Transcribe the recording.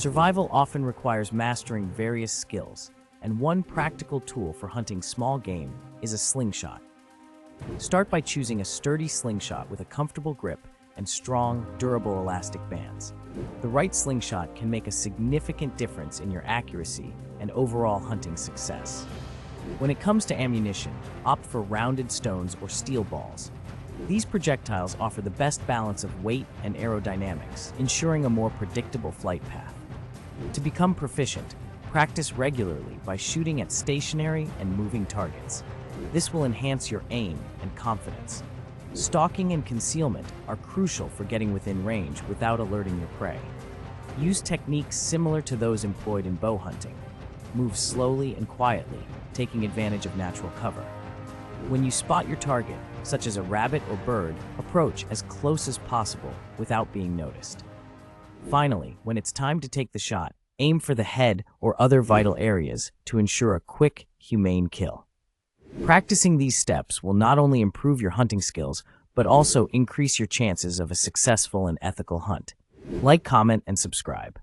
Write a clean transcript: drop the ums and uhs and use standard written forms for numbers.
Survival often requires mastering various skills, and one practical tool for hunting small game is a slingshot. Start by choosing a sturdy slingshot with a comfortable grip and strong, durable elastic bands. The right slingshot can make a significant difference in your accuracy and overall hunting success. When it comes to ammunition, opt for rounded stones or steel balls. These projectiles offer the best balance of weight and aerodynamics, ensuring a more predictable flight path. To become proficient, practice regularly by shooting at stationary and moving targets. This will enhance your aim and confidence. Stalking and concealment are crucial for getting within range without alerting your prey. Use techniques similar to those employed in bow hunting. Move slowly and quietly, taking advantage of natural cover. When you spot your target, such as a rabbit or bird, approach as close as possible without being noticed. Finally, when it's time to take the shot, aim for the head or other vital areas to ensure a quick, humane kill. Practicing these steps will not only improve your hunting skills, but also increase your chances of a successful and ethical hunt. Like, comment, and subscribe.